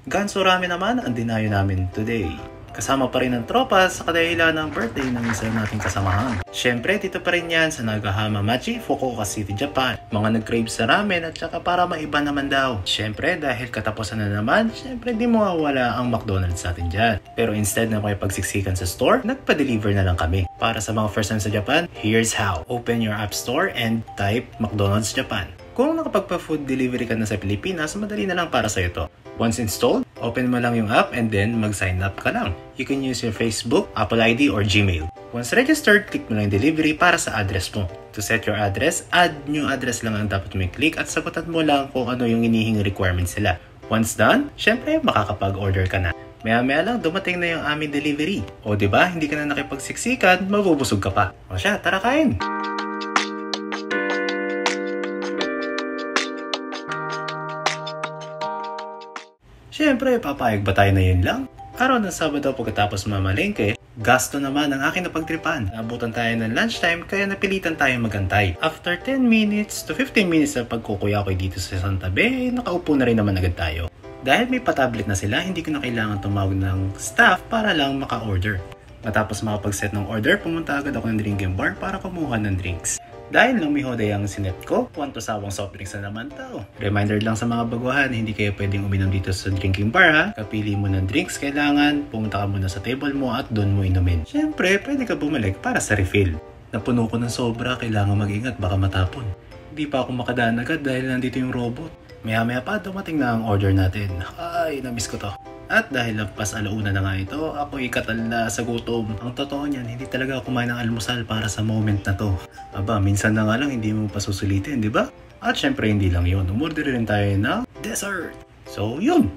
Ganso rami naman ang dinayo namin today. Kasama pa rin ang tropa sa kadahilan ng birthday ng isa nating kasamahan. Siyempre, dito pa rin yan sa Nagahamachi, Fukuoka City, Japan. Mga nag-crave sa ramen at saka para maiba naman daw. Siyempre, dahil katapusan na naman, siyempre di mawawala ang McDonald's sa atin dyan. Pero instead na makipagsiksikan sa store, nagpa-deliver na lang kami. Para sa mga first time sa Japan, here's how. Open your app store and type McDonald's Japan. Kung nakapagpa-food delivery ka na sa Pilipinas, madali na lang para sa ito. Once installed, open mo lang yung app and then mag-sign up ka lang. You can use your Facebook, Apple ID, or Gmail. Once registered, click mo lang yung delivery para sa address mo. To set your address, add new address lang ang dapat mo i-click at sagutan mo lang kung ano yung inihing requirements sila. Once done, syempre makakapag-order ka na. Maya-maya lang dumating na yung aming delivery. O diba, hindi ka na nakipagsiksikan, mabubusog ka pa. O siya, tara kain! Siyempre, papayag ba tayo na yun lang? Araw ng Sabado pagkatapos mamalengke, gasto naman ang aking napagtripan. Nabutan tayo ng lunchtime kaya napilitan tayo magantay. After 10 minutes to 15 minutes na pagkukuya ko dito sa isang tabi, nakaupo na rin naman agad tayo. Dahil may patablet na sila, hindi ko na kailangan tumawag ng staff para lang maka-order. Matapos makapag-set ng order, pumunta agad ako ng drinking bar para kumuha ng drinks. Dahil lumihoday ang sinet ko, kwanto sawang soft drinks na naman tao. Reminder lang sa mga baguhan, hindi kayo pwedeng uminom dito sa drinking bar ha. Kapili mo ng drinks kailangan, pumunta ka muna sa table mo at doon mo inumin. Siyempre, pwede ka bumalik para sa refill. Napuno ko ng sobra, kailangan mag-ingat baka matapon. Hindi pa ako makadaan agad dahil nandito yung robot. Maya-maya pa dumating na ang order natin. Ay, namiss ko to. At dahil lampas alauna na nga ito, ako ikatala sa gutom. Ang totoo niyan, hindi talaga ako kumain ng almusal para sa moment na to. Aba, minsan na nga lang hindi mo pasusulitin, di ba? At syempre hindi lang yun, umorder rin tayo ng dessert. So, yun!